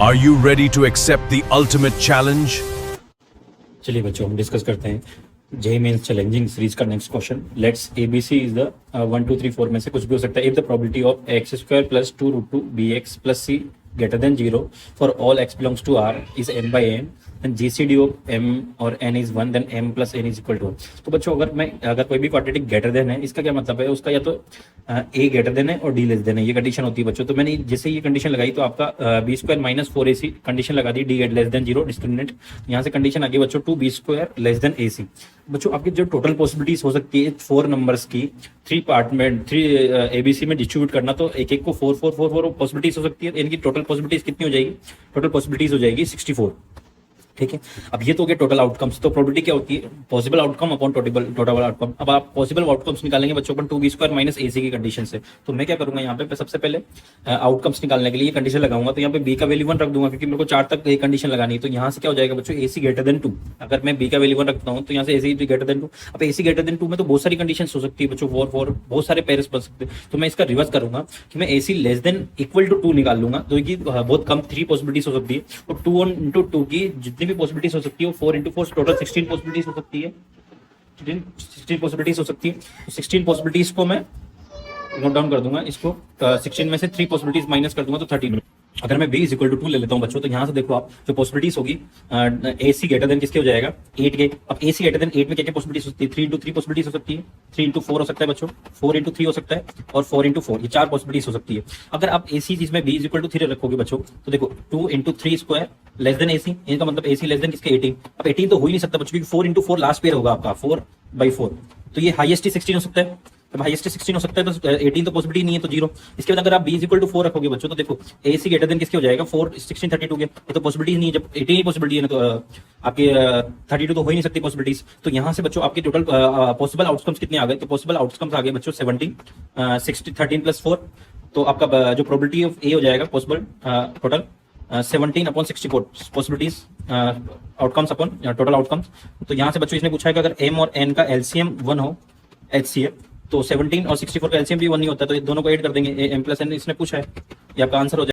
Are you ready to accept the ultimate challenge? चलिए बच्चों हम डिस्कस करते हैं जेईई मेंस चैलेंजिंग सीरीज का next question. Let's ABC is the 1 2 3 4 में से कुछ भी हो सकता है। If the probability of x square plus 2 root 2 b x plus c greater than 0 for all x belongs to R is m by n and GCD of m और n is 1 then m plus n is equal to 1। तो बच्चों अगर कोई भी quadratic greater than है, इसका क्या मतलब है, उसका या तो a ग्रेटर देन है और d लेस देन है, ये कंडीशन होती है बच्चों। तो मैंने जैसे ये कंडीशन लगाई तो आपका B square minus 4ac condition लगा दी, d लेस देन 0 डिस्क्रिमिनेंट। यहाँ से कंडीशन आ गई बच्चों 2b square less than ac। बच्चों आपकी जो टोटल पॉसिबिलिटीज हो सकती है 4 नंबर्स की 3 पार्ट में 3 एबीसी में डिस्ट्रीब्यूट करना, तो एक एक को 4 4 4 4 पॉसिबिलिटीज हो सकती है। इनकी टोटल पॉसिबिलिटीज कितनी हो जाएगी? टोटल पॉसिबिलिटीज हो जाएगी 64। ठीक है, अब ये तो हो गया टोटल आउटकम्स। तो प्रोबेबिलिटी क्या होती है? Possible outcome upon total outcome. अब आप पॉसिबल आउटकम्स निकालेंगे बच्चों अपन 2b स्क्वायर माइनस ac की कंडीशन से। तो मैं क्या करूंगा यहाँ पे सबसे पहले आउटकम्स निकालने के लिए कंडीशन लगाऊंगा। तो यहाँ पे b का वैल्यू 1 रख दूंगा क्योंकि मेरे को 4 तक एक कंडीशन लगानी है। तो यहाँ से क्या हो जाएगा बच्चों? ac greater than 2। अगर मैं b का वैल्यू 1 रखता हूँ तो यहाँ से ac ग्रेटर देन 2। अब ac ग्रेटर देन 2 में तो बहुत सारी कंडीशन हो सकती है बच्चों, 4 4 बहुत सारे पेयर्स बन सकते हैं। तो मैं इसका रिवर्स करूंगा कि मैं ac less than equal to 2 निकाल लूंगा। तो ये बहुत कम 3 पॉसिबिलिटीज हो सकती है और 2 इंटू 2 की जितनी भी पॉसिबिलिटीज हो सकती है 4 इंटू 4 टोटल 16 पॉसिबिलिटीज हो सकती है। 16 पॉसिबिलिटीज हो सकती है। तो 16 पॉसिबिलिटीज को मैं नोट डाउन कर दूंगा। इसको 16 में से 3 पॉसिबिलिटीज माइनस कर दूंगा तो 13। अगर मैं b इज इक्वल टू 2 ले लेता हूं बच्चों, तो यहां से देखो आप जो पॉसिबिलिटीज होगी ac ग्रेटर देन किसके हो जाएगा? 8 के। अब ac ग्रेटर देन 8 में क्या क्या पॉसिबिलिटीज हो सकती है? 3 इंटू 3 पॉसिबिलिटीज हो सकती है, 3 इंटू 4 हो सकता है बच्चों, 4 इंटू 3 हो सकता है और 4 इंटू 4, ये 4 पॉसिबिलिटीज हो सकती है। अगर आप ac चीज में b इज इक्वल टू 3 रखोगे बच्चों, तो देखो 2 into 3 square less than ac, इनका मतलब ac लेस देन किसके? 18। अब 18 तो हो ही नहीं सकता बच्चों क्योंकि 4 इंटू 4 लास्ट पेयर होगा आपका 4/4। तो ये हाईएस्ट 16 हो सकता है। अब हाईएस्ट 16 हो सकता है तो 18 तो पॉसिबिलिटी नहीं है, तो 0। इसके बाद अगर आप b इज इक्वल टू 4 रखोगे बच्चों, तो देखो ac ग्रेटर देन किसके हो जाएगा? 4 16 32 के। ये तो पॉसिबिलिटी नहीं है, जब 18 ही पॉसिबिलिटी है ना, तो आपके 32 तो हो ही नहीं सकती पॉसिबिलिटीज। तो यहाँ से बच्चों आपके टोटल पॉसिबल आउटकम्स कितने आ गए? तो पॉसिबल आउटकम्स आ गए बच्चों 17 60 13 प्लस 4। तो आपका जो प्रोबेबिलिटी ऑफ ए हो जाएगा possible total 17 upon 64 possibilities outcomes upon total outcomes. तो यहाँ से बच्चों इसने पूछा है कि अगर m और n का एलसीएम 1 हो HCF, तो 17 और 64 का एलसीएम भी 1 नहीं होता, तो ये दोनों को ऐड कर देंगे, m प्लस n इसने पूछा है, ये आपका आंसर हो जाएगा।